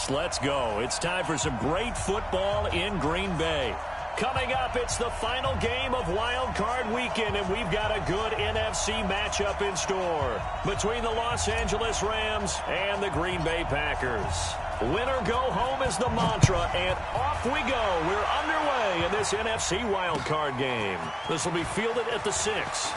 Sports. Let's go. It's time for some great football in Green Bay. Coming up, it's the final game of Wild Card Weekend, and we've got a good NFC matchup in store between the Los Angeles Rams and the Green Bay Packers. Win or go home is the mantra, and off we go. We're underway in this NFC Wild Card game. This will be fielded at the 6.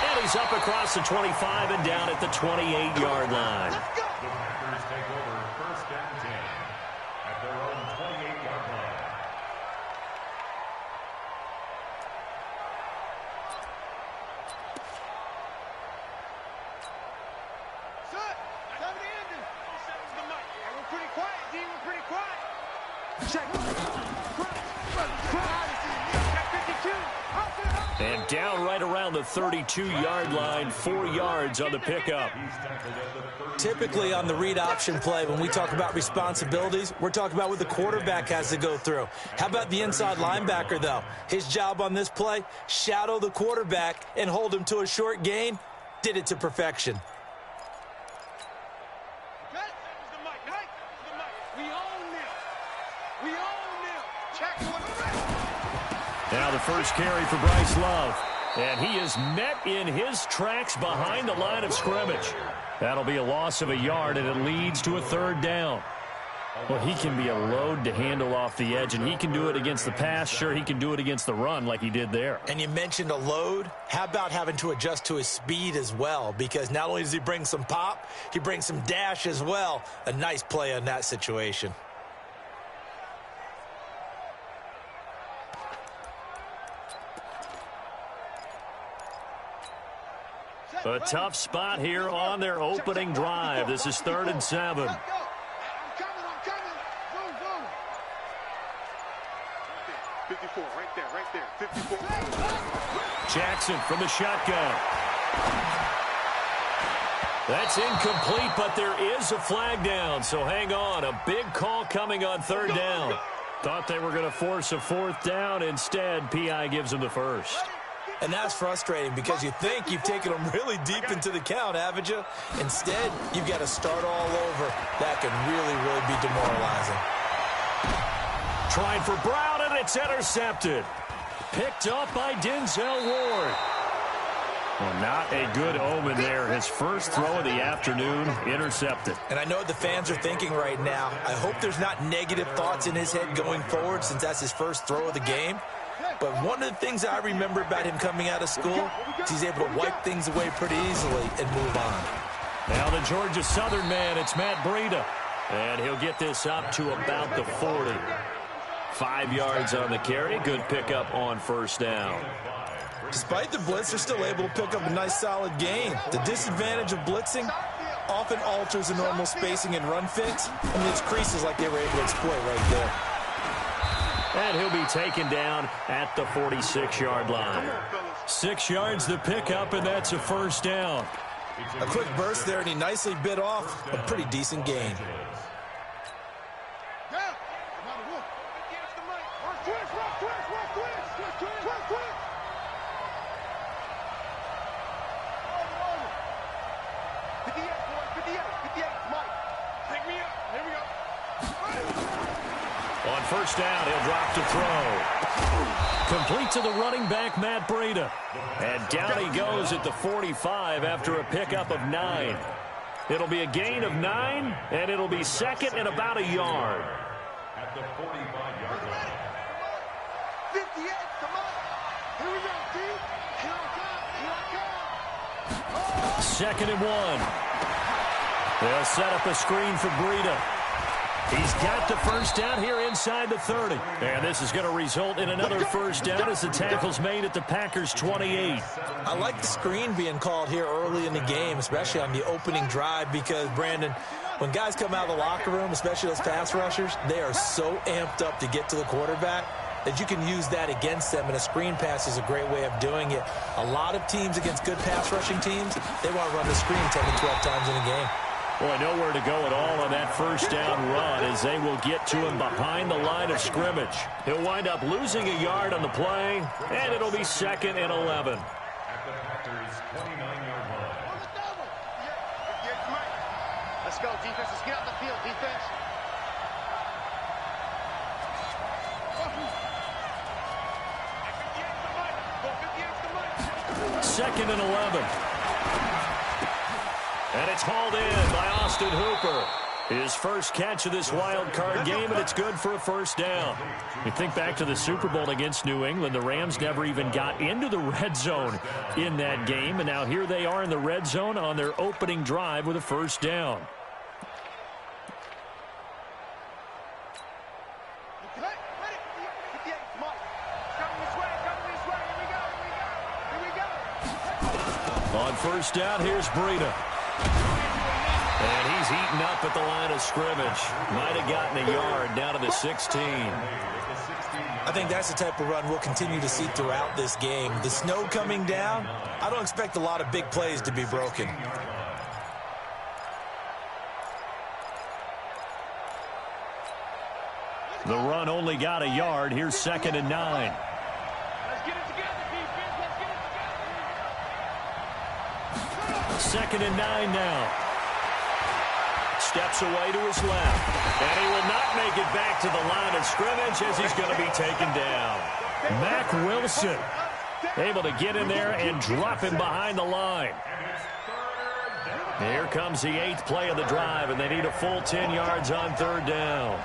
And he's up across the 25 and down at the 28-yard line. The Packers take over first and 10 at their own 28-yard line. Son, tell me the ending. The mic. We're pretty quiet, D. We're pretty quiet. Check. And down right around the 32-yard line, 4 yards on the pickup. Typically on the read option play, when we talk about responsibilities, we're talking about what the quarterback has to go through. How about the inside linebacker, though? His job on this play, shadow the quarterback and hold him to a short gain. Did it to perfection. Now the first carry for Bryce Love. And he is met in his tracks behind the line of scrimmage. That'll be a loss of a yard, and it leads to a 3rd down. Well, he can be a load to handle off the edge, and he can do it against the pass. Sure, he can do it against the run like he did there. And you mentioned a load. How about having to adjust to his speed as well? Because not only does he bring some pop, he brings some dash as well. A nice play on that situation. A tough spot here on their opening drive. This is 3rd and 7. I'm coming. Boom, boom. 54, right there. 54. Jackson from the shotgun. That's incomplete, but there is a flag down, so hang on. A big call coming on 3rd down. Thought they were going to force a 4th down. Instead, P.I. gives them the first. And that's frustrating because you think you've taken them really deep into the count, haven't you? Instead, you've got to start all over. That can really be demoralizing. Trying for Brown, and it's intercepted. Picked up by Denzel Ward. Well, not a good omen there. His first throw of the afternoon, intercepted. And I know what the fans are thinking right now. I hope there's not negative thoughts in his head going forward since that's his first throw of the game. But one of the things I remember about him coming out of school is he's able to wipe things away pretty easily and move on. Now the Georgia Southern man, it's Matt Breida. And he'll get this up to about the 40. 5 yards on the carry. Good pickup on 1st down. Despite the blitz, they're still able to pick up a nice solid gain. The disadvantage of blitzing often alters the normal spacing and run fits. I mean, it's creases like they were able to exploit right there. And he'll be taken down at the 46-yard line. 6 yards the pickup, and that's a 1st down. A quick burst there, and he nicely bit off a pretty decent gain. On 1st down, he'll drop to throw. Complete to the running back, Matt Breida. And down he goes at the 45 after a pickup of 9. It'll be a gain of 9, and it'll be 2nd and about a yard. At the 45-yard line. 58, come on. Here we go, D. Here I come. 2nd and 1. They'll set up a screen for Breida. He's got the 1st down here inside the 30. And this is going to result in another 1st down as the tackle's made at the Packers' 28. I like the screen being called here early in the game, especially on the opening drive, because, Brandon, when guys come out of the locker room, especially those pass rushers, they are so amped up to get to the quarterback that you can use that against them, and a screen pass is a great way of doing it. A lot of teams against good pass rushing teams, they want to run the screen 10 to 12 times in a game. Boy, nowhere to go at all on that 1st down run as they will get to him behind the line of scrimmage. He'll wind up losing a yard on the play, and it'll be 2nd and 11. At the Packers' 29-yard line. Let's go, defense. Let's get out the field, defense. 2nd and 11. And it's hauled in by Austin Hooper. His first catch of this wild card game, and it's good for a first down. You think back to the Super Bowl against New England. The Rams never even got into the red zone in that game, and now here they are in the red zone on their opening drive with a first down. On first down, here's Breida. And he's eaten up at the line of scrimmage. Might have gotten a yard down to the 16. I think that's the type of run we'll continue to see throughout this game. The snow coming down, I don't expect a lot of big plays to be broken. The run only got a yard. Here's 2nd and 9. Let's get it together, defense. Let's get it together. 2nd and 9 now. Steps away to his left. And he will not make it back to the line of scrimmage as he's going to be taken down. Mack Wilson able to get in there and drop him behind the line. Here comes the 8th play of the drive, and they need a full 10 yards on 3rd down.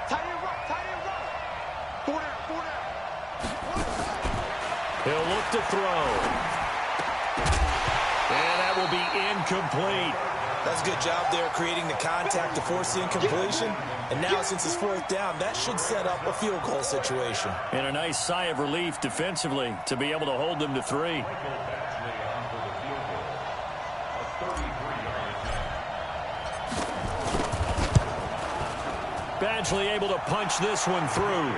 He'll look to throw. And that will be incomplete. That's a good job there creating the contact to force the incompletion. And now since it's 4th down, that should set up a field goal situation. And a nice sigh of relief defensively to be able to hold them to 3. Badgley able to punch this one through.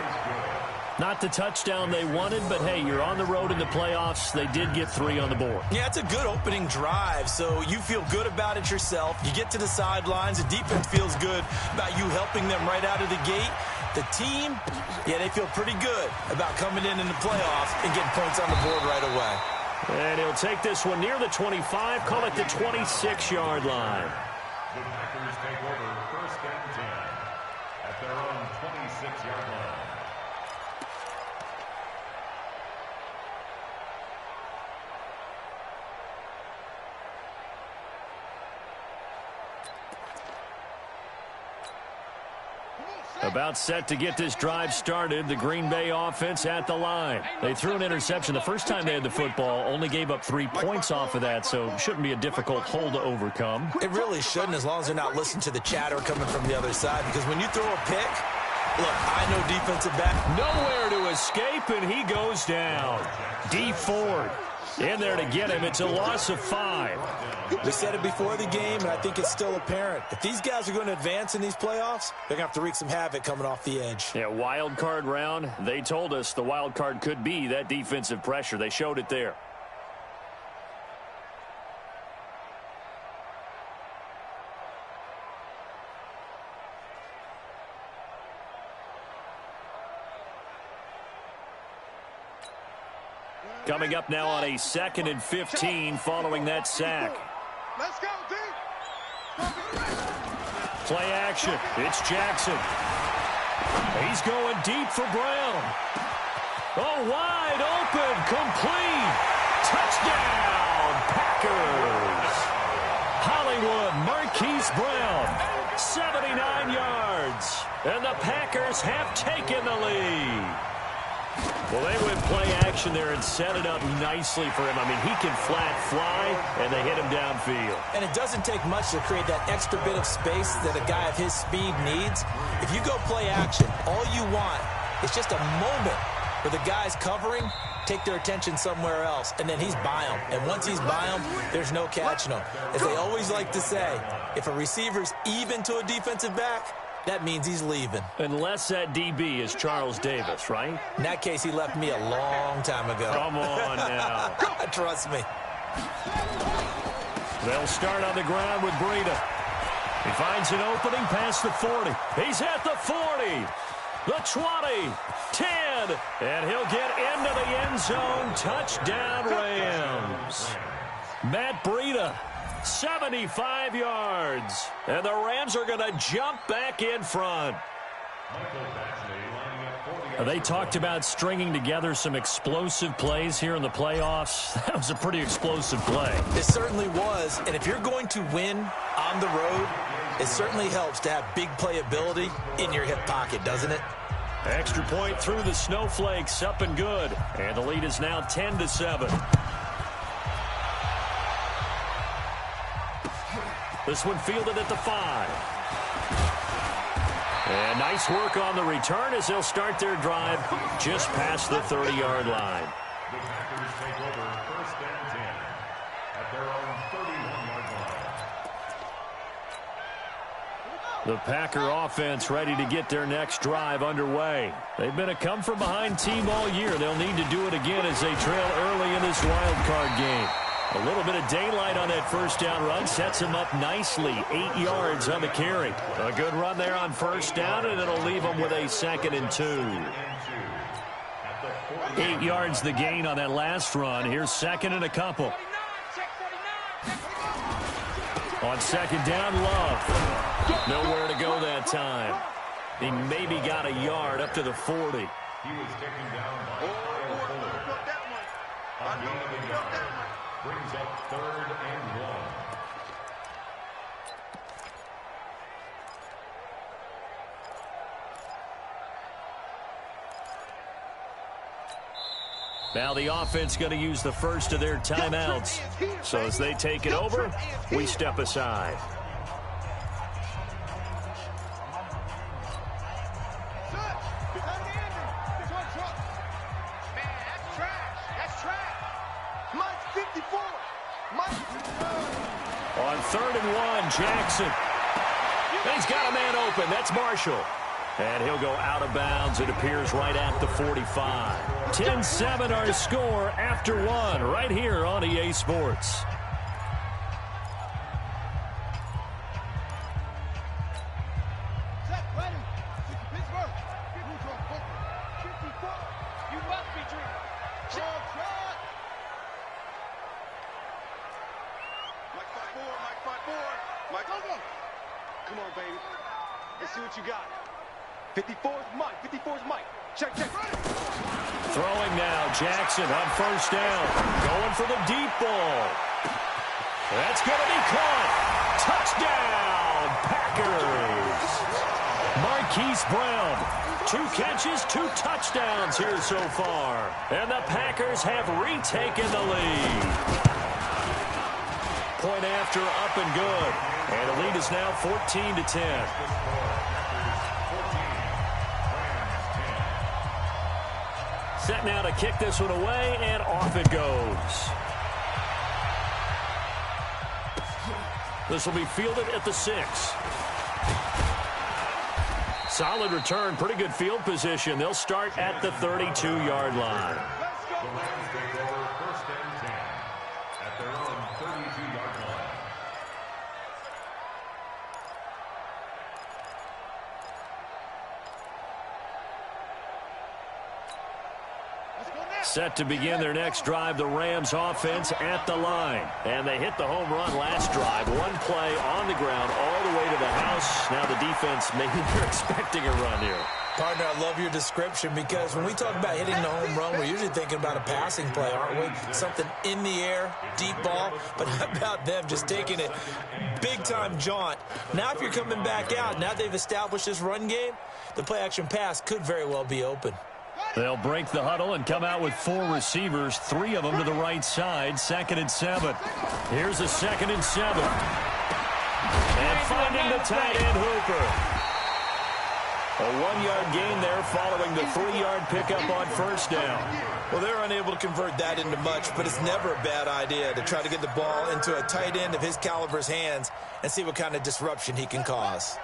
Not the touchdown they wanted, but hey, you're on the road in the playoffs. They did get 3 on the board. Yeah, it's a good opening drive, so you feel good about it yourself. You get to the sidelines. The defense feels good about you helping them right out of the gate. The team, yeah, they feel pretty good about coming in the playoffs and getting points on the board right away. And he'll take this one near the 25, call it the 26-yard line. The Packers take over 1st and 10 at their own 26-yard line. About set to get this drive started, the Green Bay offense at the line. They threw an interception the first time they had the football, only gave up 3 points off of that, so shouldn't be a difficult hole to overcome. It really shouldn't, as long as they're not listening to the chatter coming from the other side, because when you throw a pick, look, I know defensive back. Nowhere to escape, and he goes down. D Ford in there to get him. It's a loss of 5. We said it before the game, and I think it's still apparent. If these guys are going to advance in these playoffs, they're going to have to wreak some havoc coming off the edge. Yeah, wild card round. They told us the wild card could be that defensive pressure. They showed it there. Coming up now on a 2nd and 15 following that sack. Let's go, D. Play action. It's Jackson. He's going deep for Brown. Oh, wide open. Complete. Touchdown, Packers. Hollywood Marquise Brown. 79 yards. And the Packers have taken the lead. Well, they went play action there and set it up nicely for him. I mean, he can flat fly, and they hit him downfield. And it doesn't take much to create that extra bit of space that a guy of his speed needs. If you go play action, all you want is just a moment where the guys covering take their attention somewhere else, and then he's by them. And once he's by them, there's no catching him. As they always like to say, if a receiver's even to a defensive back, that means he's leaving. Unless that DB is Charles Davis, right? In that case, he left me a long time ago. Come on now. Trust me. They'll start on the ground with Breida. He finds an opening past the 40. He's at the 40. The 20. 10. And he'll get into the end zone. Touchdown, Rams. Matt Breida. 75 yards. And the Rams are going to jump back in front. Michael Badgley lining up They talked about stringing together some explosive plays here in the playoffs. That was a pretty explosive play. It certainly was. And if you're going to win on the road, it certainly helps to have big playability in your hip pocket, doesn't it? Extra point through the snowflakes, up and good. And the lead is now 10-7. This one fielded at the 5. And nice work on the return as they'll start their drive just past the 30-yard line. The Packers take over first and 10 at their own 31-yard line. The Packer offense ready to get their next drive underway. They've been a come-from-behind team all year. They'll need to do it again as they trail early in this wild card game. A little bit of daylight on that first down run sets him up nicely. 8 yards on the carry. A good run there on first down, and it'll leave him with a 2nd and 2. 8 yards the gain on that last run. Here's 2nd and a couple. On 2nd down, Love. Nowhere to go that time. He maybe got a yard up to the 40. He was taken down by Kyle Fuller. On gain of a yard. Brings up 3rd and 1. Now the offense going to use the first of their timeouts. So as they take it over, we step aside. On 3rd and 1, Jackson. He's got a man open. That's Marshall. And he'll go out of bounds. It appears right at the 45. 10-7 our score after 1 right here on EA Sports. Come on, baby. Let's see what you got. 54's Mike. 54's Mike. Check, check. Throwing now. Jackson on first down. Going for the deep ball. That's going to be caught. Touchdown, Packers. Marquise Brown. 2 catches, 2 touchdowns here so far. And the Packers have retaken the lead. Point after, up and good. And the lead is now 14-10. Set now to kick this one away, and off it goes. This will be fielded at the 6. Solid return, pretty good field position. They'll start at the 32-yard line. The Rams take over first and 10 at their own 32-yard line. Set to begin their next drive, the Rams offense at the line. And they hit the home run last drive. 1 play on the ground all the way to the house. Now the defense, maybe they're expecting a run here. Partner, I love your description because when we talk about hitting the home run, we're usually thinking about a passing play, aren't we? Something in the air, deep ball. But how about them just taking it big-time jaunt? Now if you're coming back out, now they've established this run game, the play-action pass could very well be open. They'll break the huddle and come out with 4 receivers, 3 of them to the right side. 2nd and 7. Here's a 2nd and 7. And finding the tight end Hooper. A 1-yard gain there following the 3-yard pickup on first down. Well, they're unable to convert that into much, but it's never a bad idea to try to get the ball into a tight end of his caliber's hands and see what kind of disruption he can cause.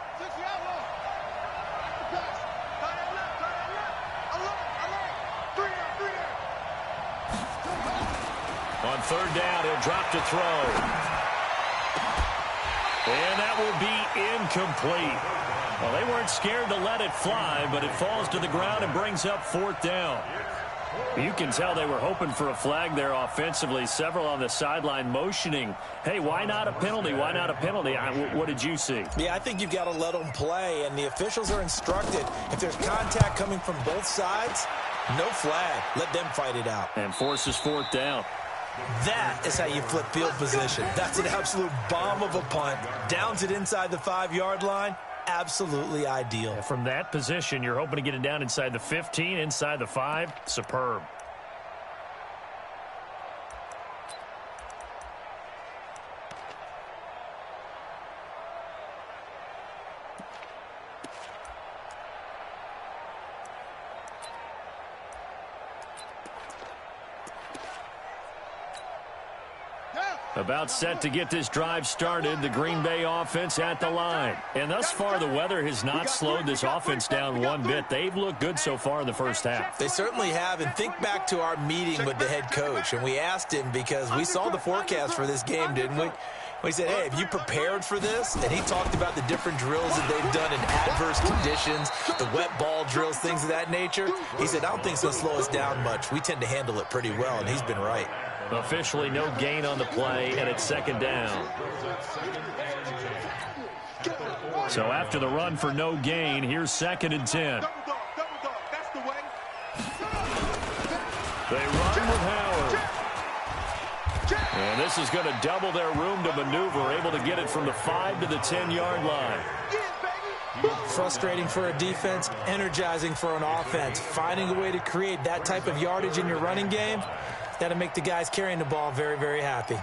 On 3rd down, he'll drop to throw. And that will be incomplete. Well, they weren't scared to let it fly, but it falls to the ground and brings up 4th down. You can tell they were hoping for a flag there offensively. Several on the sideline motioning, hey, why not a penalty? Why not a penalty? What did you see? Yeah, I think you've got to let them play, and the officials are instructed. If there's contact coming from both sides, no flag. Let them fight it out. And forces fourth down. That is how you flip field position. That's an absolute bomb of a punt. Downs it inside the 5-yard line. Absolutely ideal. From that position, you're hoping to get it down inside the 15, inside the 5. Superb. About set to get this drive started, the Green Bay offense at the line. And thus far, the weather has not slowed this offense down one bit. They've looked good so far in the first half. They certainly have. And think back to our meeting with the head coach. And we asked him, because we saw the forecast for this game, didn't we? We said, hey, have you prepared for this? And he talked about the different drills that they've done in adverse conditions, the wet ball drills, things of that nature. He said, I don't think it's going to slow us down much. We tend to handle it pretty well, and he's been right. Officially no gain on the play, and it's second down. So after the run for no gain, here's 2nd and 10. They run with Howard. And this is going to double their room to maneuver, able to get it from the 5 to the 10-yard line. Frustrating for a defense, energizing for an offense. Finding a way to create that type of yardage in your running game, that'll make the guys carrying the ball very, very happy.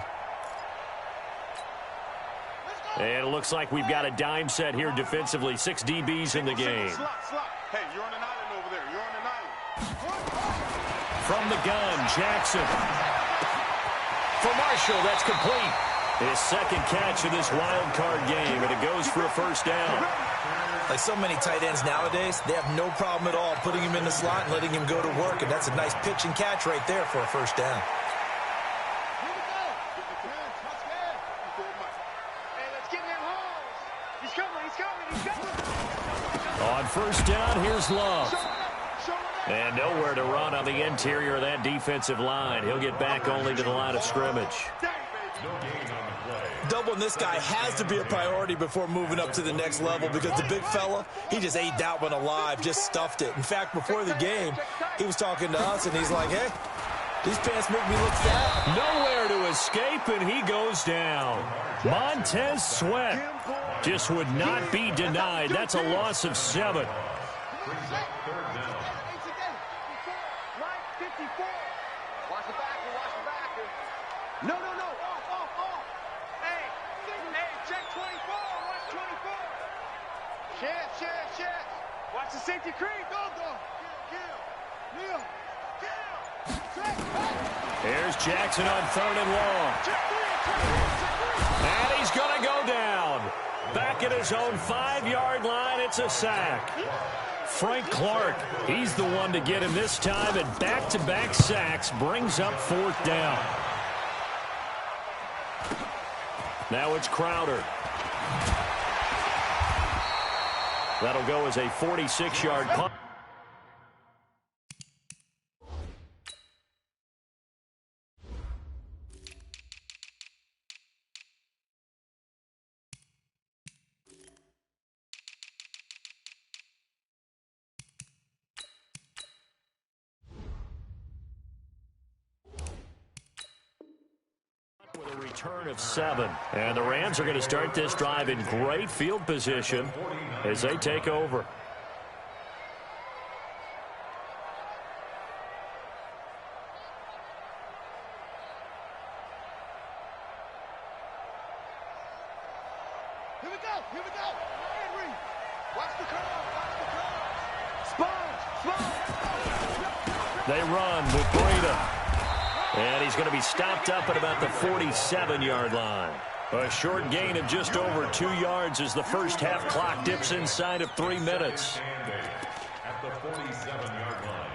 And it looks like we've got a dime set here defensively. 6 DBs in the game. Hey, you're on an island over there. You're on an island. From the gun, Jackson. For Marshall, that's complete. His second catch of this wild card game, and it goes for a first down. Like so many tight ends nowadays, they have no problem at all putting him in the slot and letting him go to work, and that's a nice pitch and catch right there for a first down. On first down, here's Love. And nowhere to run on the interior of that defensive line. He'll get back only to the line of scrimmage. Doubling this guy has to be a priority before moving up to the next level, because the big fella, he just ate that one alive, just stuffed it. In fact, before the game, he was talking to us, and he's like, hey, these pants make me look fat. Nowhere to escape, and he goes down. Montez Sweat just would not be denied. That's a loss of 7. No. Hey, check 24. Watch 24. Shit. Watch the safety creep. Go. Kill. Here's Jackson on 3rd and long. And he's going to go down. Back at his own 5-yard line, it's a sack. Frank Clark, he's the one to get him this time, and back-to-back sacks brings up 4th down. Now it's Crowder. That'll go as a 46-yard punt. With a return of 7. And the Rams are going to start this drive in great field position as they take over. Here we go. Henry. Watch the curve. Sponge. They run with Breida. And he's going to be stopped up at about the 47-yard line. A short gain of just over 2 yards as the first half clock dips inside of 3 minutes. At the 47-yard line.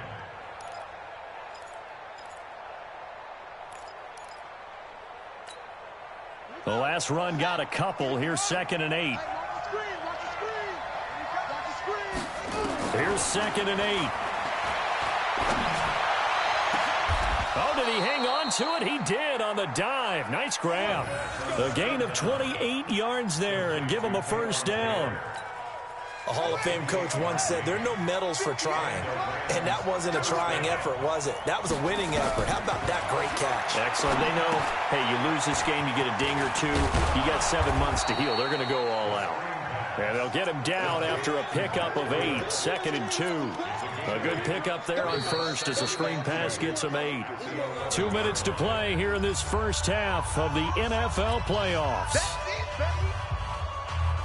The last run got a couple. Here's 2nd and 8. Here's 2nd and 8. Oh, did he hang on to it? He did on the dive. Nice grab. A gain of 28 yards there and give him a first down. A Hall of Fame coach once said, there are no medals for trying. And that wasn't a trying effort, was it? That was a winning effort. How about that great catch? Excellent. They know, hey, you lose this game, you get a ding or two. You got 7 months to heal. They're going to go all out. And they'll get him down after a pickup of 8, 2nd and 2. A good pickup there on first as a screen pass gets him 8. 2 minutes to play here in this first half of the NFL playoffs.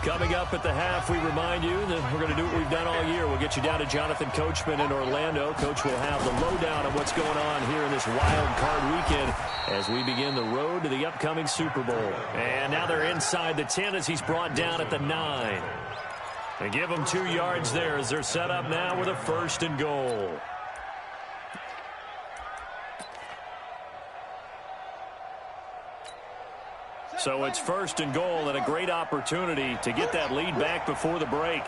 Coming up at the half, we remind you that we're going to do what we've done all year. We'll get you down to Jonathan Coachman in Orlando. Coach will have the lowdown of what's going on here in this wild card weekend as we begin the road to the upcoming Super Bowl. And now they're inside the 10 as he's brought down at the 9. They give them 2 yards there as they're set up now with a 1st and goal. So it's 1st and goal and a great opportunity to get that lead back before the break.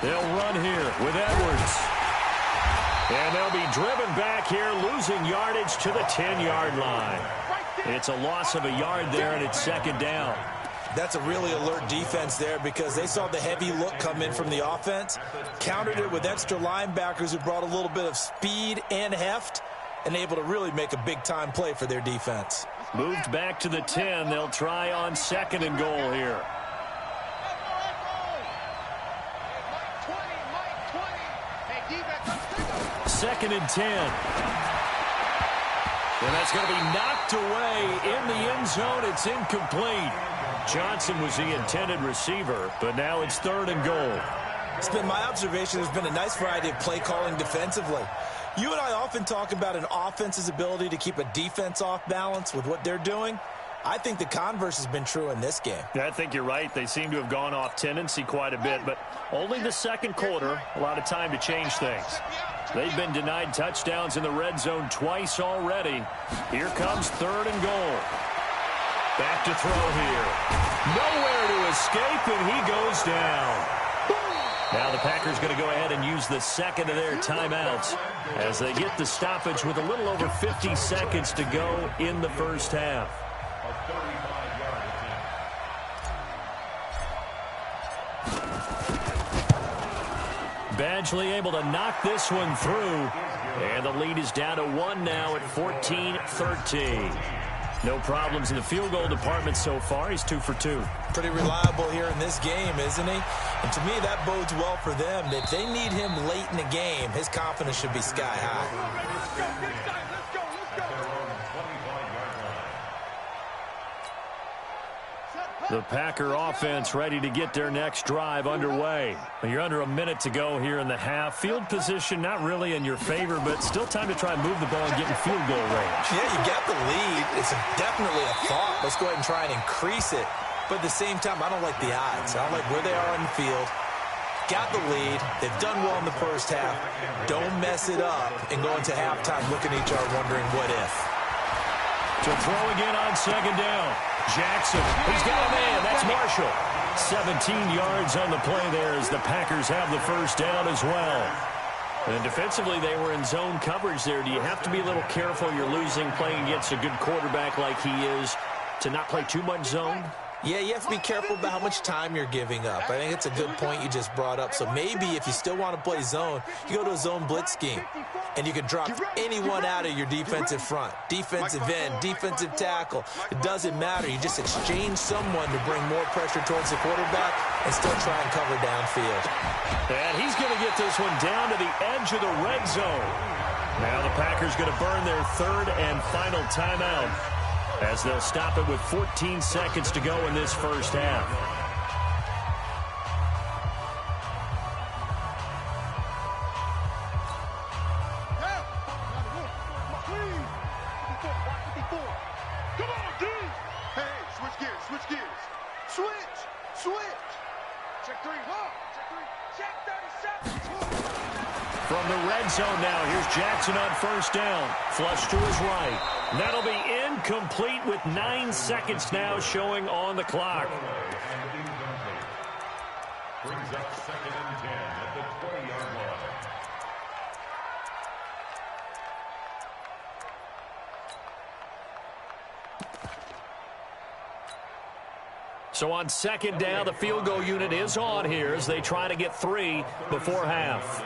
They'll run here with Edwards. And they'll be driven back here, losing yardage to the 10-yard line. It's a loss of a yard there, and it's 2nd down. That's a really alert defense there because they saw the heavy look come in from the offense, countered it with extra linebackers who brought a little bit of speed and heft, and able to really make a big-time play for their defense. Moved back to the 10. They'll try on 2nd and goal here. Second and 10. And that's going to be knocked away in the end zone. It's incomplete. Johnson was the intended receiver, but now it's 3rd and goal. It's been my observation there's been a nice variety of play calling defensively. You and I often talk about an offense's ability to keep a defense off balance with what they're doing. I think the converse has been true in this game. Yeah, I think you're right. They seem to have gone off tendency quite a bit, but only the 2nd quarter, a lot of time to change things. They've been denied touchdowns in the red zone twice already. Here comes 3rd and goal. Back to throw here. Nowhere to escape, and he goes down. Now the Packers going to go ahead and use the 2nd of their timeouts as they get the stoppage with a little over 50 seconds to go in the first half. Badgley able to knock this one through, and the lead is down to 1 now at 14-13. No problems in the field goal department so far. He's 2 for 2. Pretty reliable here in this game, isn't he? And to me, that bodes well for them. If they need him late in the game, his confidence should be sky high. The Packer offense ready to get their next drive underway. You're under a minute to go here in the half. Field position not really in your favor, but still time to try and move the ball and get in field goal range. Yeah, you got the lead. It's definitely a thought. Let's go ahead and try and increase it. But at the same time, I don't like the odds. I don't like where they are on the field. Got the lead. They've done well in the first half. Don't mess it up and go into halftime looking at each other wondering what if. To throw again on 2nd down. Jackson, he's got a man. That's Marshall. 17 yards on the play there as the Packers have the first down as well. And defensively, they were in zone coverage there. Do you have to be a little careful? You're losing, playing against a good quarterback like he is, to not play too much zone? Yeah, you have to be careful about how much time you're giving up. I think it's a good point you just brought up. So maybe if you still want to play zone, you go to a zone blitz scheme. And you can drop anyone out of your defensive front. Defensive end, defensive tackle. It doesn't matter. You just exchange someone to bring more pressure towards the quarterback and still try and cover downfield. And he's going to get this one down to the edge of the red zone. Now the Packers going to burn their 3rd and final timeout as they'll stop it with 14 seconds to go in this first half. From the red zone now, here's Jackson on 1st down. Flush to his right. That'll be incomplete with 9 seconds now showing on the clock. Brings up 2nd and 10 at the 20-yard line. So on second down, the field goal unit is on here as they try to get 3 before half.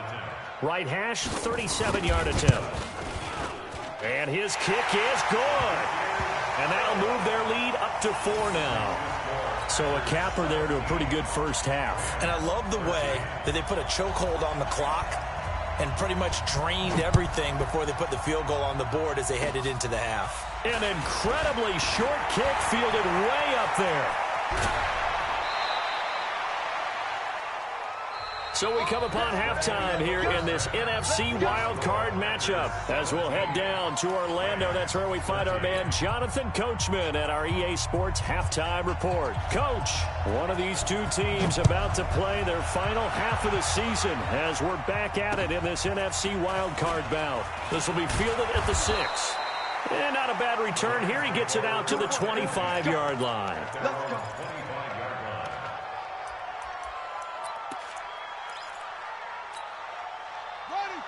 Right hash, 37-yard attempt. And his kick is good. And that'll move their lead up to 4 now. So a capper there to a pretty good first half. And I love the way that they put a chokehold on the clock and pretty much drained everything before they put the field goal on the board as they headed into the half. An incredibly short kick fielded way up there. So we come upon halftime here in this NFC wildcard matchup. As we'll head down to Orlando, that's where we find our man Jonathan Coachman at our EA Sports Halftime Report. Coach, one of these two teams about to play their final half of the season as we're back at it in this NFC wildcard bout. This will be fielded at the 6. And not a bad return here. He gets it out to the 25-yard line. Let's go.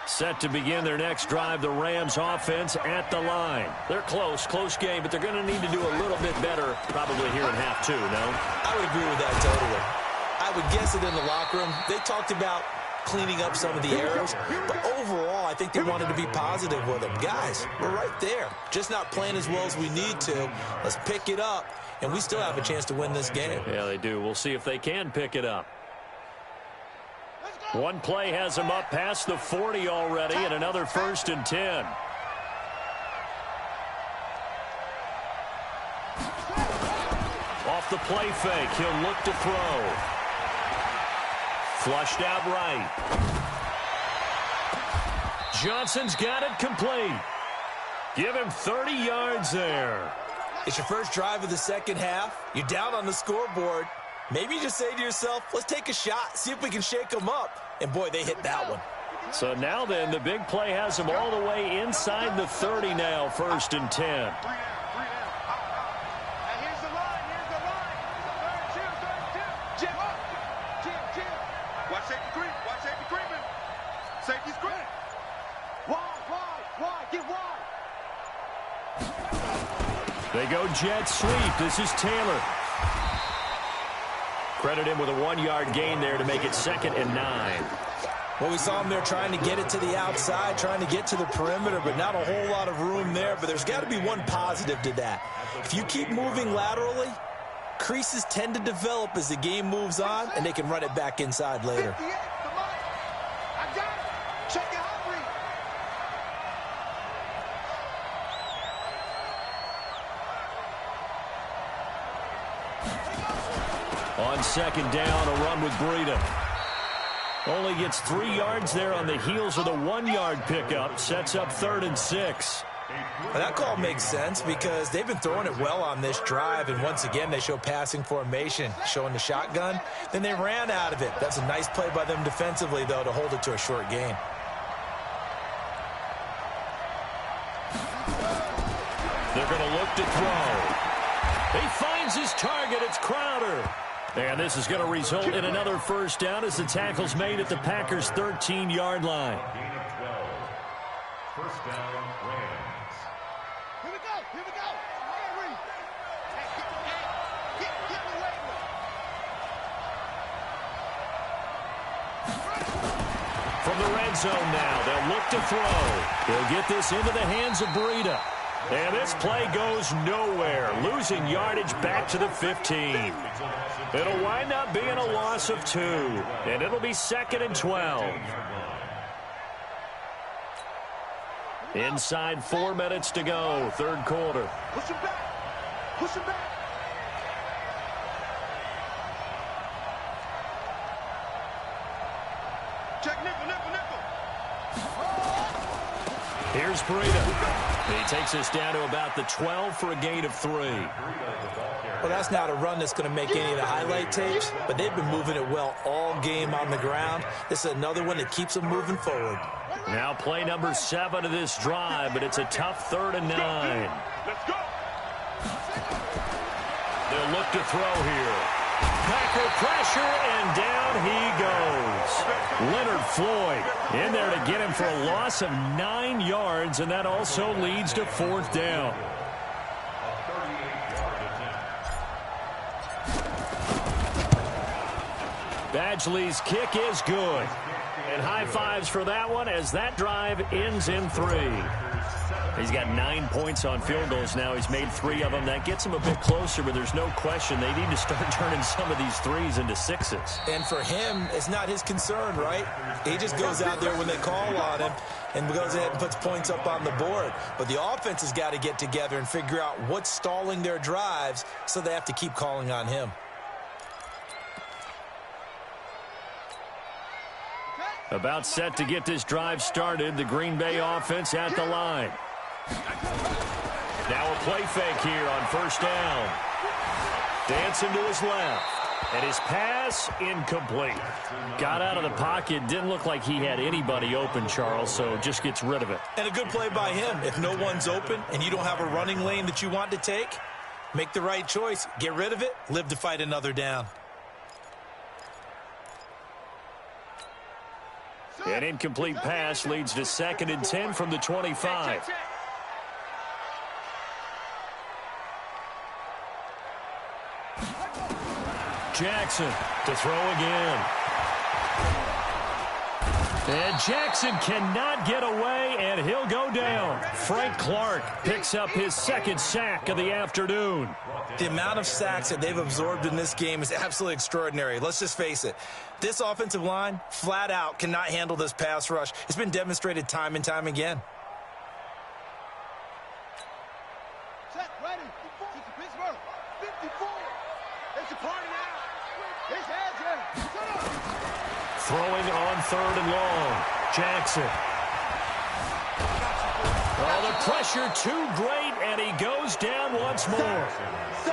Set to begin their next drive, the Rams offense at the line. They're close game, but they're going to need to do a little bit better probably here in half 2, no? I would agree with that totally. I would guess it in the locker room. They talked about cleaning up some of the errors, but overall, I think they wanted to be positive with them. Guys, we're right there. Just not playing as well as we need to. Let's pick it up, and we still have a chance to win this game. Yeah, they do. We'll see if they can pick it up. One play has them up past the 40 already, and another 1st and 10. Off the play fake, he'll look to throw. Flushed out right. Johnson's got it complete. Give him 30 yards there. It's your first drive of the second half. You're down on the scoreboard. Maybe you just say to yourself, let's take a shot, see if we can shake them up. And, boy, they hit that one. So now then, the big play has them all the way inside the 30 now, 1st and 10. Here's the line. Third, Jim up. Jim. Watch safety creep. Watch safety creeping. Safety's creep. Wide. Get wide. They go jet sweep. This is Taylor. Credit him with a 1-yard gain there to make it 2nd and 9. Well, we saw him there trying to get it to the outside, trying to get to the perimeter, but not a whole lot of room there. But there's got to be one positive to that. If you keep moving laterally, creases tend to develop as the game moves on, and they can run it back inside later. 58, come on. I got it. Check it out. On 2nd down, a run with Breida. Only gets 3 yards there on the heels of the 1-yard pickup. Sets up 3rd and 6. Well, that call makes sense because they've been throwing it well on this drive, and once again they show passing formation, showing the shotgun. Then they ran out of it. That's a nice play by them defensively, though, to hold it to a short gain. They're going to look to throw. He finds his target. It's Crowder. And this is going to result in another 1st down as the tackle's made at the Packers' 13-yard line. Gain of 12. 1st down, Rams. Here we go. Henry. Get the way. From the red zone now, they'll look to throw. They'll get this into the hands of Breida. And this play goes nowhere, losing yardage back to the 15. It'll wind up being a loss of 2, and it'll be 2nd and 12. Inside 4 minutes to go, 3rd quarter. Push him back. Check nickel. Here's Breida. He takes us down to about the 12 for a gain of 3. Well, that's not a run that's going to make any of the highlight tapes, but they've been moving it well all game on the ground. This is another one that keeps them moving forward. Now play number 7 of this drive, but it's a tough 3rd and 9. Let's go. They'll look to throw here. Packer pressure, and down he goes. Leonard Floyd in there to get him for a loss of 9 yards, and that also leads to 4th down. Badgley's kick is good. And high fives for that one as that drive ends in 3. He's got 9 points on field goals now. He's made 3 of them. That gets him a bit closer, but there's no question they need to start turning some of these 3s into 6s. And for him, it's not his concern, right? He just goes out there when they call on him and goes ahead and puts points up on the board. But the offense has got to get together and figure out what's stalling their drives, so they have to keep calling on him. About set to get this drive started, the Green Bay offense at the line. Now a play fake here on first down. Dancing to his left. And his pass incomplete. Got out of the pocket. Didn't look like he had anybody open, Charles, so just gets rid of it. And a good play by him. If no one's open and you don't have a running lane that you want to take, make the right choice. Get rid of it. Live to fight another down. An incomplete pass leads to 2nd and 10 from the 25. Jackson to throw again. And Jackson cannot get away, and he'll go down. Frank Clark picks up his 2nd sack of the afternoon. The amount of sacks that they've absorbed in this game is absolutely extraordinary. Let's just face it. This offensive line, flat out, cannot handle this pass rush. It's been demonstrated time and time again. Set, ready. Pittsburgh. 54. It's a party now. It's heads. Shut up. Throwing on 3rd and long. Jackson. Oh, the pressure too great, and he goes down once more.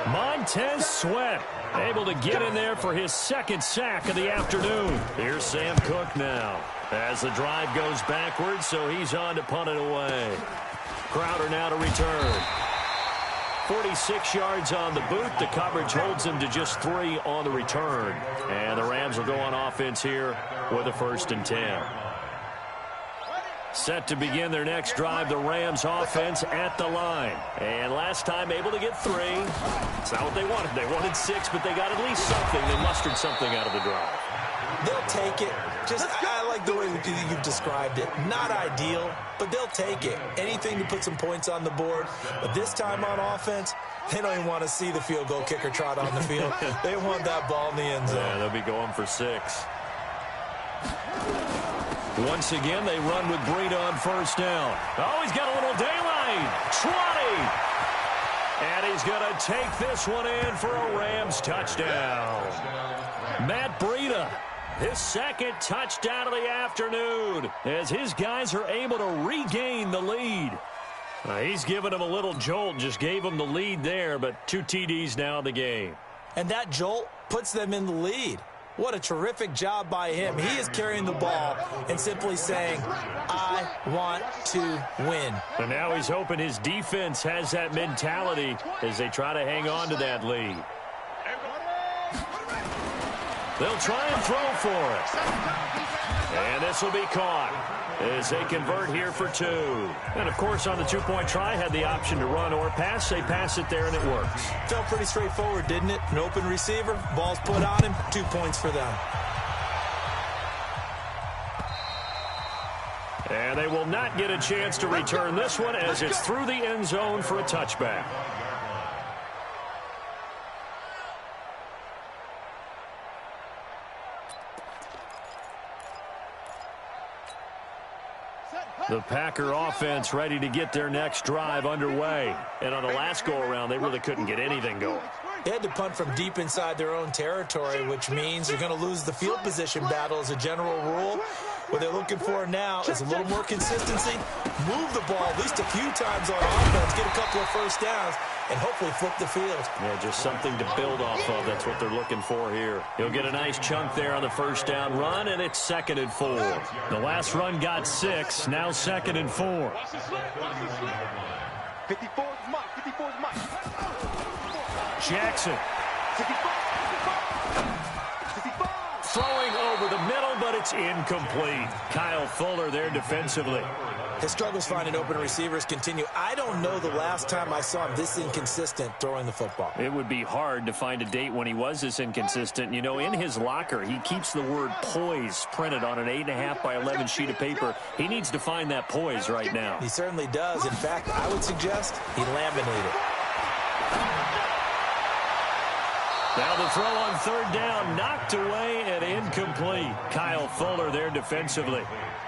Montez Sweat able to get in there for his 2nd sack of the afternoon. Here's Sam Cook now as the drive goes backwards, so he's on to punt it away. Crowder now to return. 46 yards on the boot. The coverage holds him to just 3 on the return. And the Rams will go on offense here with a 1st and 10. Set to begin their next drive, the Rams offense at the line. And last time able to get 3. It's not what they wanted. They wanted 6, but they got at least something. They mustered something out of the drive. They'll take it. I like the way you've described it. Not ideal, but they'll take it. Anything to put some points on the board. But this time on offense, they don't even want to see the field goal kicker trot on the field. They want that ball in the end zone. Yeah, they'll be going for 6. Once again, they run with Breida on first down. Oh, he's got a little daylight. 20. And he's going to take this one in for a Rams touchdown. Matt Breida, his 2nd touchdown of the afternoon, as his guys are able to regain the lead. He's given them a little jolt, just gave them the lead there, but 2 TDs now in the game. And that jolt puts them in the lead. What a terrific job by him. He is carrying the ball and simply saying, I want to win. And now he's hoping his defense has that mentality as they try to hang on to that lead. They'll try and throw for it. And this will be caught as they convert here for 2. And, of course, on the 2-point try, had the option to run or pass. They pass it there, and it works. Felt pretty straightforward, didn't it? An open receiver, ball's put on him, 2 points for them. And they will not get a chance to return this one as it's through the end zone for a touchback. The Packer offense ready to get their next drive underway. And on the last go-around, they really couldn't get anything going. They had to punt from deep inside their own territory, which means you're going to lose the field position battle as a general rule. What they're looking for now is a little more consistency, move the ball at least a few times on offense, get a couple of first downs, and hopefully flip the field. Yeah, just something to build off of. That's what they're looking for here. He'll get a nice chunk there on the first down run, and it's 2nd and 4. The last run got 6, now 2nd and 4. 54 is Mike. 54 is Mike. Jackson. Throwing over the middle, but it's incomplete. Kyle Fuller there defensively. His struggles finding open receivers continue. I don't know the last time I saw him this inconsistent throwing the football. It would be hard to find a date when he was this inconsistent. You know, in his locker, he keeps the word poise printed on an 8.5 by 11 sheet of paper. He needs to find that poise right now. He certainly does. In fact, I would suggest he laminated. Now the throw on third down, knocked away and incomplete. Kyle Fuller there defensively.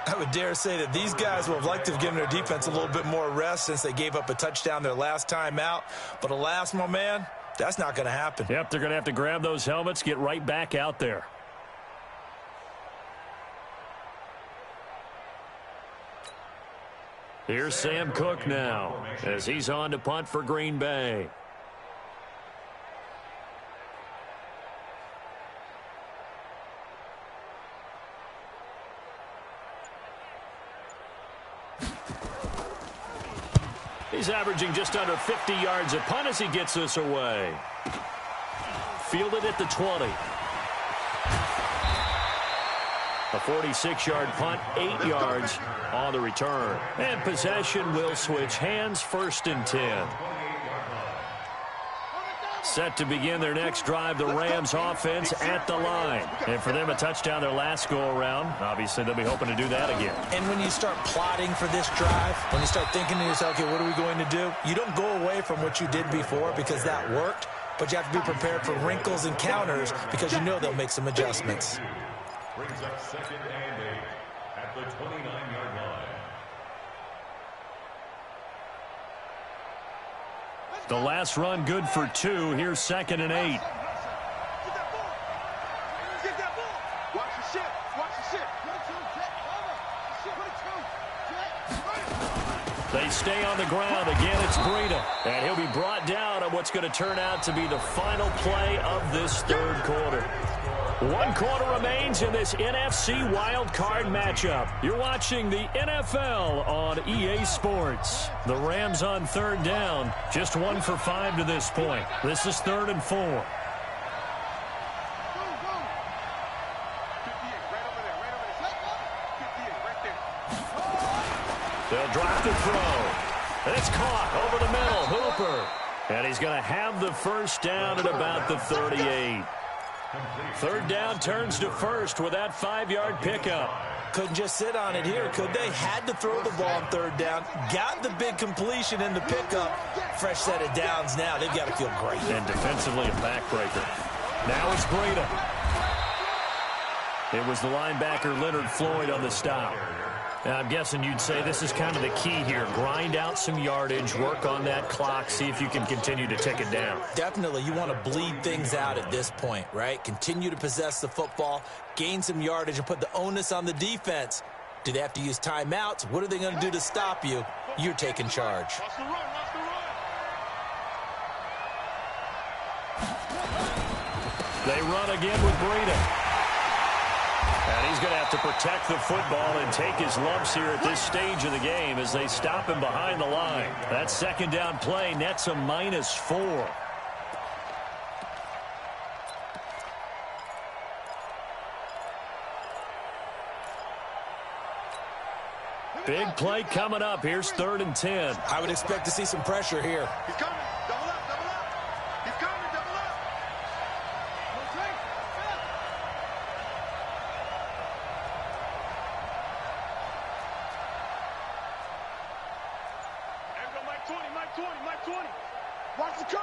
I would dare say that these guys would have liked to have given their defense a little bit more rest since they gave up a touchdown their last time out. But alas, my man, that's not going to happen. Yep, they're going to have to grab those helmets, get right back out there. Here's Sam Cook now as he's on to punt for Green Bay. He's averaging just under 50 yards a punt as he gets this away. Fielded at the 20. A 46-yard punt, 8 yards on the return. And possession will switch hands, 1st and 10. Set to begin their next drive, the Rams offense at the line. And for them, a touchdown their last go-around. Obviously, they'll be hoping to do that again. And when you start plotting for this drive, when you start thinking to yourself, okay, what are we going to do? You don't go away from what you did before because that worked, but you have to be prepared for wrinkles and counters because you know they'll make some adjustments. Brings up 2nd and 8 at the 29-yard line. The last run good for 2. Here's 2nd and 8. They stay on the ground. Again, it's Breida. And he'll be brought down on what's going to turn out to be the final play of this 3rd quarter. 1 quarter remains in this NFC wild card matchup. You're watching the NFL on EA Sports. The Rams on 3rd down, just 1 for 5 to this point. This is 3rd and 4. They'll drop the throw. And it's caught over the middle. Hooper. And he's going to have the first down at about the 38. 3rd down turns to 1st with that 5-yard pickup. Couldn't just sit on it here, could they? Had to throw the ball on 3rd down. Got the big completion in the pickup. Fresh set of downs now. They've got to feel great. And defensively a backbreaker. Now it's Breida. It was the linebacker Leonard Floyd on the stop. Now, I'm guessing you'd say this is kind of the key here. Grind out some yardage, work on that clock, see if you can continue to tick it down. Definitely. You want to bleed things out at this point, right? Continue to possess the football, gain some yardage, and put the onus on the defense. Do they have to use timeouts? What are they going to do to stop you? You're taking charge. They run again with Breida. And he's going to have to protect the football and take his lumps here at this stage of the game as they stop him behind the line. That 2nd down play nets a -4. Big play coming up. Here's 3rd and 10. I would expect to see some pressure here. He's coming. Double up, double up. He's coming, double up. Mike 20. Watch the curl.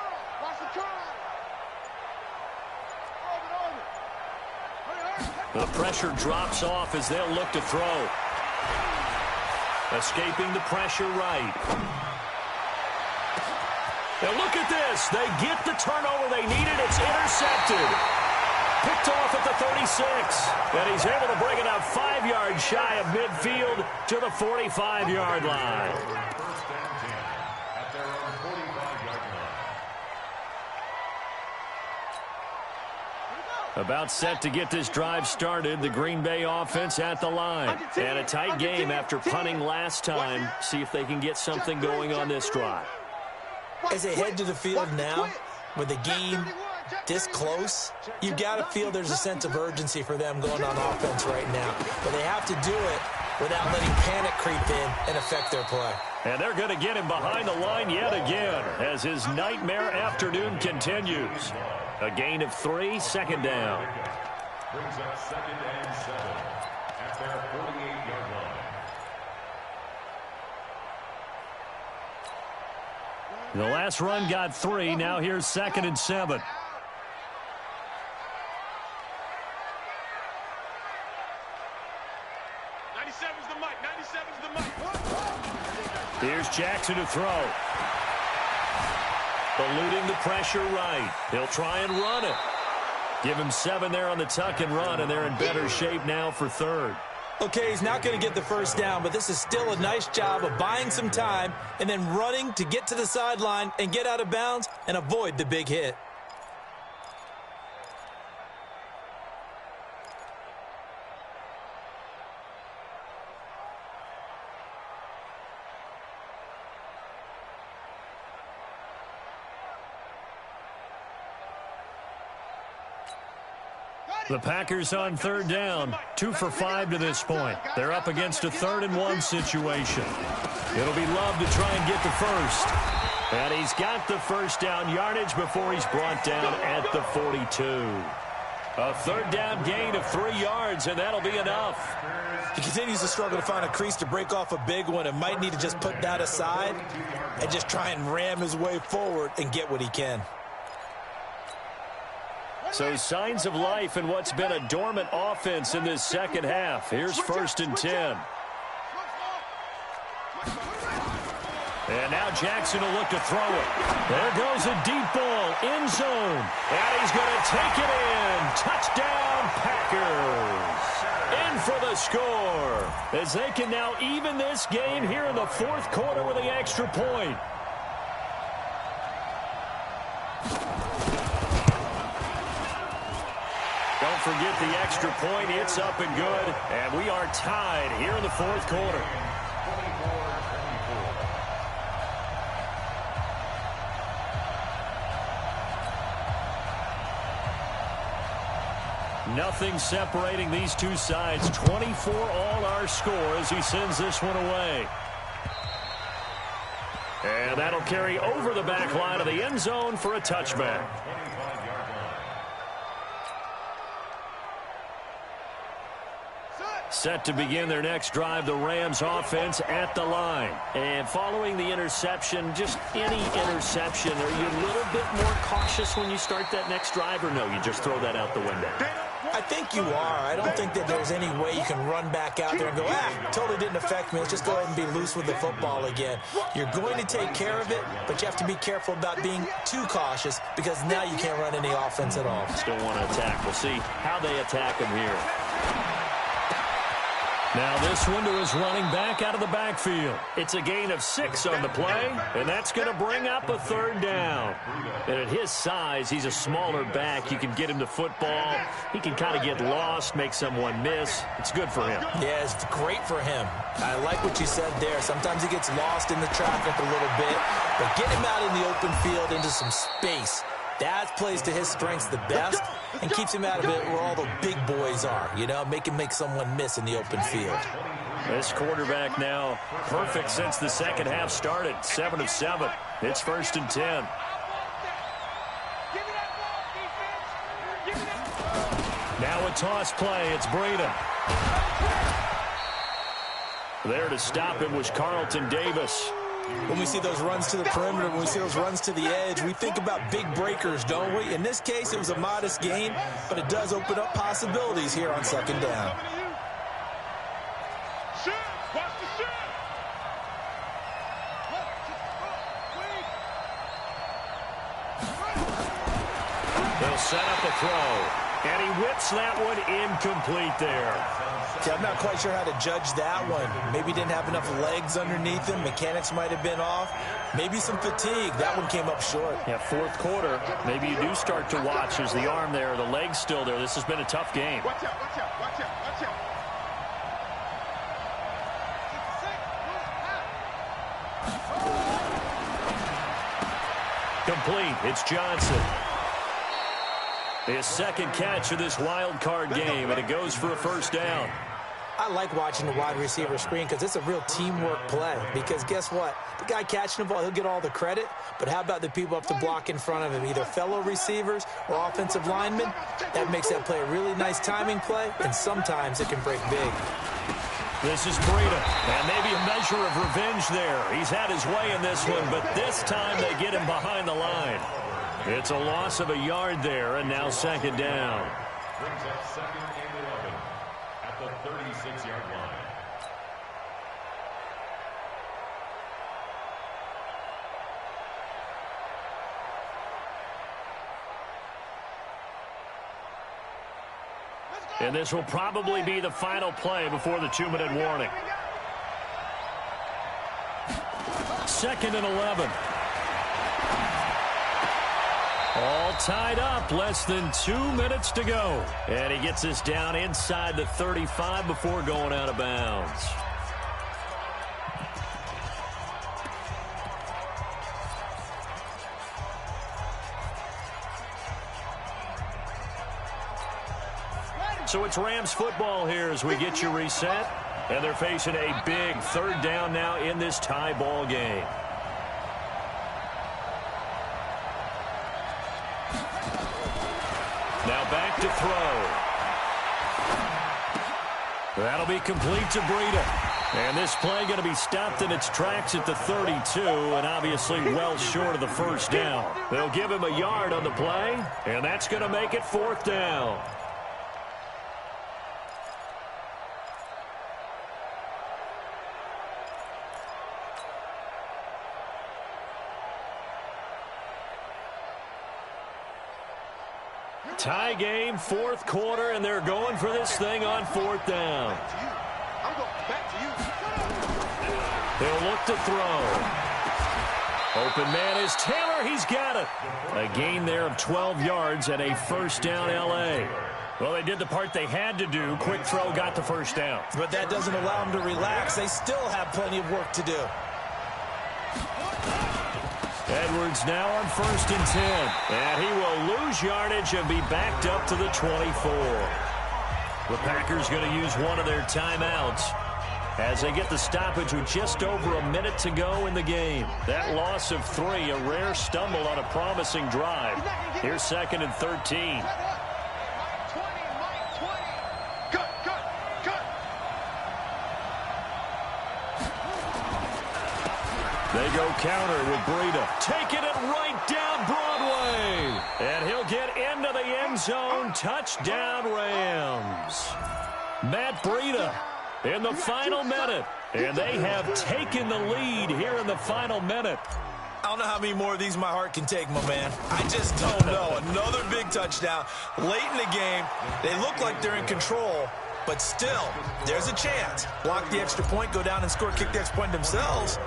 The pressure drops off as they'll look to throw. Escaping the pressure right. Now look at this. They get the turnover they needed. It's intercepted. Picked off at the 36. And he's able to bring it out 5 yards shy of midfield to the 45-yard line. First and 10 at their own 45-yard line. About set to get this drive started. The Green Bay offense at the line. And a tight game after punting last time. See if they can get something going on this drive. As they head to the field now, with the game this close, you've got to feel there's a sense of urgency for them going on offense right now. But they have to do it without letting panic creep in and affect their play. And they're going to get him behind the line yet again as his nightmare afternoon continues. A gain of 3, second down. Brings up 2nd and 7 at their 48-yard line. The last run got 3. Now here's 2nd and 7. 97's the mic. 97's the mic. Here's Jackson to throw. Eluding the pressure right. He'll try and run it. Give him 7 there on the tuck and run, and they're in better shape now for 3rd. Okay, he's not going to get the first down, but this is still a nice job of buying some time and then running to get to the sideline and get out of bounds and avoid the big hit. The Packers on 3rd down, 2 for 5 to this point. They're up against a 3rd and 1 situation. It'll be Love to try and get the first. And he's got the first down yardage before he's brought down at the 42. A 3rd down gain of 3 yards, and that'll be enough. He continues to struggle to find a crease to break off a big one and might need to just put that aside and just try and ram his way forward and get what he can. So signs of life in what's been a dormant offense in this second half. Here's 1st and 10. And now Jackson will look to throw it. There goes a deep ball, end zone. And he's going to take it in. Touchdown, Packers. In for the score. As they can now even this game here in the 4th quarter with the extra point. Don't forget the extra point. It's up and good. And we are tied here in the 4th quarter. Nothing separating these two sides. 24 all our score as he sends this one away. And that'll carry over the back line of the end zone for a touchback. Set to begin their next drive, the Rams offense at the line. And following the interception, just any interception, are you a little bit more cautious when you start that next drive, or no, you just throw that out the window? I think you are. I don't think that there's any way you can run back out there and go, totally didn't affect me. Let's just go ahead and be loose with the football again. You're going to take care of it, but you have to be careful about being too cautious because now you can't run any offense at all. Still want to attack. We'll see how they attack him here. Now this one to his running back out of the backfield. It's a gain of 6 on the play, and that's going to bring up a 3rd down. And at his size, he's a smaller back. You can get him the football. He can kind of get lost, make someone miss. It's good for him. Yeah, it's great for him. I like what you said there. Sometimes he gets lost in the traffic a little bit, but get him out in the open field into some space. That plays to his strengths the best and keeps him out of it where all the big boys are, you know, make someone miss in the open field. This quarterback now perfect since the second half started. 7 of 7. It's 1st and 10. Now a toss play. It's Breida. There to stop him was Carlton Davis. When we see those runs to the perimeter, when we see those runs to the edge, we think about big breakers, don't we? In this case, it was a modest gain, but it does open up possibilities here on 2nd down. They'll set up a throw, and he whips that one incomplete there. Okay, I'm not quite sure how to judge that one. Maybe didn't have enough legs underneath him. Mechanics might have been off. Maybe some fatigue. That one came up short. Yeah, 4th quarter. Maybe you do start to watch as the arm there, the leg's still there. This has been a tough game. Watch out, watch out, watch out, watch out. Complete. It's Johnson. His second catch of this wild card game, and it goes for a 1st down. I like watching the wide receiver screen because it's a real teamwork play. Because guess what? The guy catching the ball, he'll get all the credit. But how about the people up to block in front of him, either fellow receivers or offensive linemen? That makes that play a really nice timing play, and sometimes it can break big. This is Breida, and maybe a measure of revenge there. He's had his way in this one, but this time they get him behind the line. It's a loss of a yard there, and now second down. Brings up second and 11 at the 36-yard line. And this will probably be the final play before the 2-minute warning. Second and 11. All tied up, less than 2 minutes to go. And he gets us down inside the 35 before going out of bounds. So it's Rams football here as we get you reset. And they're facing a big third down now in this tie ball game. Now back to throw. That'll be complete to Breida. And this play going to be stopped in its tracks at the 32, and obviously well short of the first down. They'll give him a yard on the play, and that's going to make it fourth down. Tie game, fourth quarter, and they're going for this thing on fourth down. They'll look to throw. Open man is Taylor. He's got it. A gain there of 12 yards and a first down, L.A. Well, they did the part they had to do. Quick throw got the first down. But that doesn't allow them to relax. They still have plenty of work to do. Edwards now on first and 10. And he will lose yardage and be backed up to the 24. The Packers going to use one of their timeouts as they get the stoppage with just over a minute to go in the game. That loss of 3, a rare stumble on a promising drive. Here's second and 13. They go counter with Breida. Taking it right down Broadway. And he'll get into the end zone. Touchdown, Rams. Matt Breida in the final minute. And they have taken the lead here in the final minute. I don't know how many more of these my heart can take, my man. I just don't know. Another big touchdown. Late in the game, they look like they're in control. But still, there's a chance. Block the extra point, go down and score, kick the extra point themselves.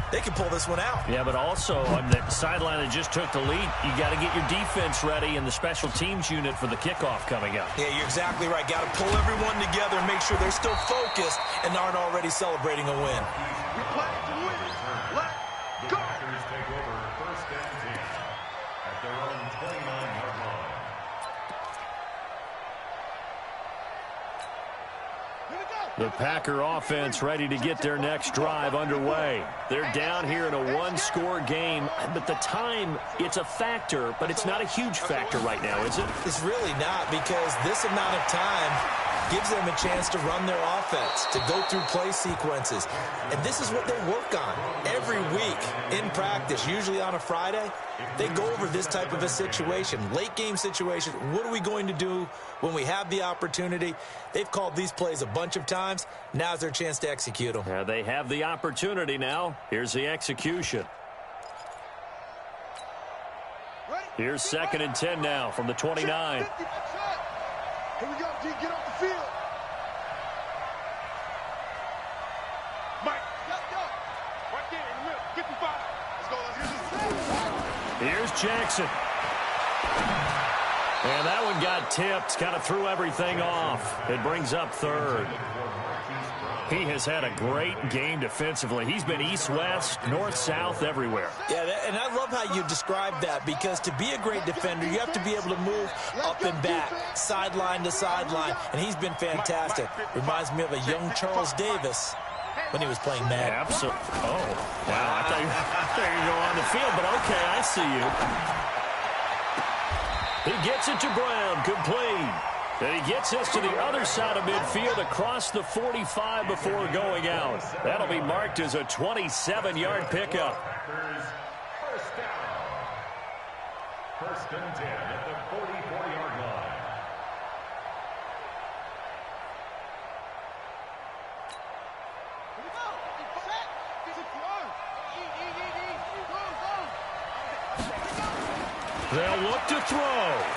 They can pull this one out. Yeah, but also on the sideline that just took the lead, you got to get your defense ready in the special teams unit for the kickoff coming up. Yeah, you're exactly right. Got to pull everyone together and make sure they're still focused and aren't already celebrating a win. We play to win. Let's go. The Packers take over first and 10 at their own 29-yard line. The Packer offense ready to get their next drive underway. They're down here in a one-score game, but the time, it's a factor, but it's not a huge factor right now, is it? It's really not, because this amount of time gives them a chance to run their offense, to go through play sequences. And this is what they work on every week in practice, usually on a Friday. They go over this type of a situation, late game situation. What are we going to do when we have the opportunity? They've called these plays a bunch of times. Now's their chance to execute them. Yeah, they have the opportunity now. Here's the execution. Here's second and 10 now from the 29. Here we go, G. Get off the field. Mike, right there in the middle, 55. Let's go, let's get this. Here's Jackson. And that one got tipped, kind of threw everything off. It brings up third. For Marquise Brown. He has had a great game defensively. He's been east-west, north-south, everywhere. Yeah, and I love how you described that, because to be a great defender, you have to be able to move up and back, sideline to sideline, and he's been fantastic. Reminds me of a young Charles Davis when he was playing Madden. Absolutely. Oh, wow. I thought you were going to go on the field, but okay, I see you. He gets it to Brown, complete. And he gets us to the other side of midfield across the 45 before going out. That'll be marked as a 27-yard pickup. First down. First and 10 at the 44-yard line. They'll look to throw.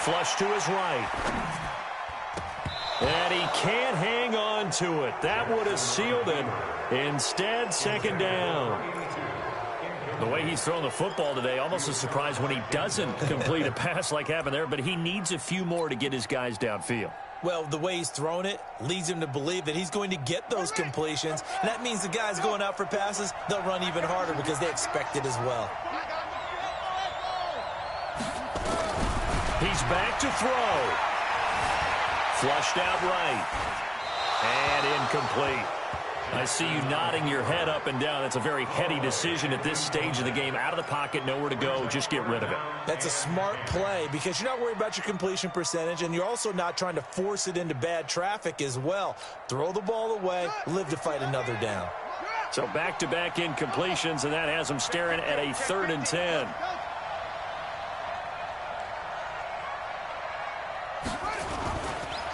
Flush to his right. And he can't hang on to it. That would have sealed it. Instead, second down. The way he's thrown the football today, almost a surprise when he doesn't complete a pass like happened there, but he needs a few more to get his guys downfield. Well, the way he's thrown it leads him to believe that he's going to get those completions. And that means the guys going out for passes, they'll run even harder because they expect it as well. He's back to throw. Flushed out right. And incomplete. I see you nodding your head up and down. That's a very heady decision at this stage of the game. Out of the pocket, nowhere to go. Just get rid of it. That's a smart play because you're not worried about your completion percentage, and you're also not trying to force it into bad traffic as well. Throw the ball away, live to fight another down. So back-to-back incompletions, and that has him staring at a 3rd and 10.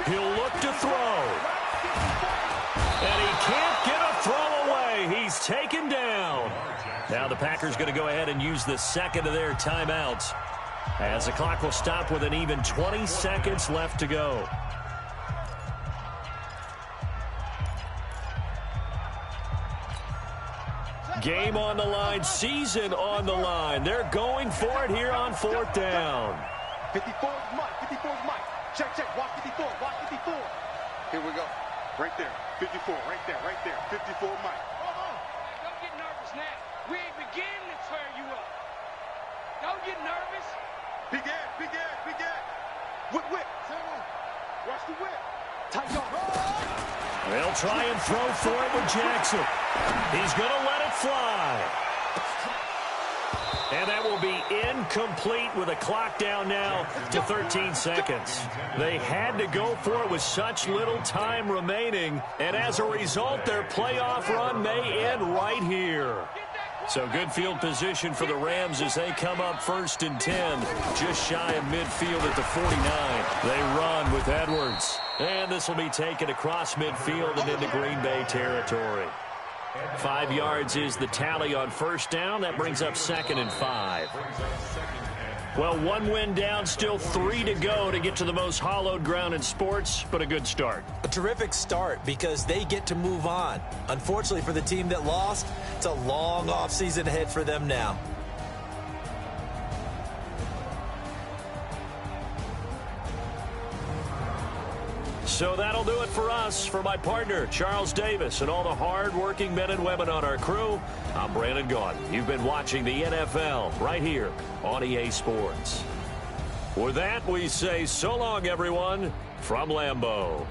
He'll look to throw. And he can't get a throw away. He's taken down. Now the Packers going to go ahead and use the second of their timeouts, as the clock will stop with an even 20 seconds left to go. Game on the line, season on the line. They're going for it here on 4th down. 54 is Mike. 54 is Mike. Check, check. Watch 54. Watch 54. Here we go. Right there. 54. Right there. Right there. 54 Mike. Don't get nervous now. We ain't beginning to tear you up. Don't get nervous. Big Ed. Big Ed. Big Ed. Whip. Watch the whip. Tight on. They'll try and throw for it with Jackson. He's going to let it fly. And that will be incomplete with a clock down now to 13 seconds. They had to go for it with such little time remaining. And as a result, their playoff run may end right here. So good field position for the Rams as they come up 1st and 10, just shy of midfield at the 49. They run with Edwards. And this will be taken across midfield and into Green Bay territory. 5 yards is the tally on 1st down. That brings up 2nd and 5. Well, 1 win down, still 3 to go to get to the most hallowed ground in sports, but a good start. A terrific start because they get to move on. Unfortunately for the team that lost, it's a long offseason ahead for them now. So that'll do it for us. For my partner, Charles Davis, and all the hard-working men and women on our crew, I'm Brandon Gaudin. You've been watching the NFL right here on EA Sports. With that, we say so long, everyone, from Lambeau.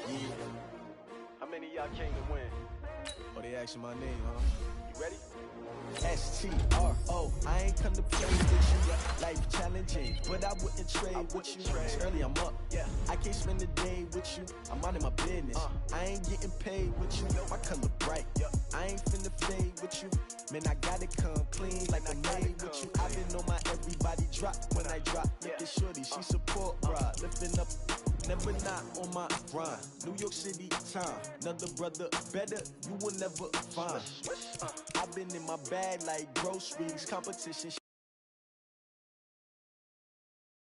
Yeah. How many of y'all came to win? Oh, they asking my name, huh? You ready? S-T-R-O, I ain't come to play with you. Life challenging, but I wouldn't trade with you. It's early, I'm up. I can't spend the day with you. I'm minding my business. I ain't getting paid with you. My color bright. I ain't finna fade with you. Man, I gotta come clean like I made with you. I've been on my everybody drop when I drop. Look at shorty, she support, bro. Lifting up never not on my grind. New York City time, another brother better, you will never find. I've been in my bag like groceries, competition.